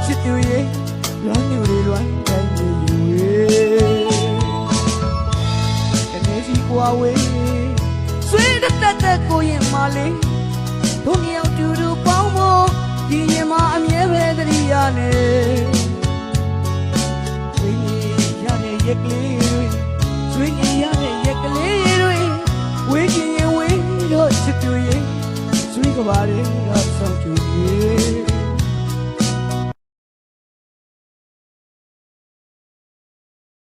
ချစ်သူရဲ့လွမ်းညူတွေလွမ်းတိုင်းနေယူကနေစီကွာဝေးဆွေးတက်ကိုရင်မလေးတို့မြောက်တူတူပေါင်းဖို့ဒီရင်မှာအမြဲပဲတရိယာနဲ့ဆွေးရတဲ့ရက်ကလေးတွေဆွေးရတဲ့ရက်ကလေးတွေဝေးချင်ရင်ဝေးတော့ချစ်သူရဲ့ဆွေးကပါလေကဆောင်ချူရဲ့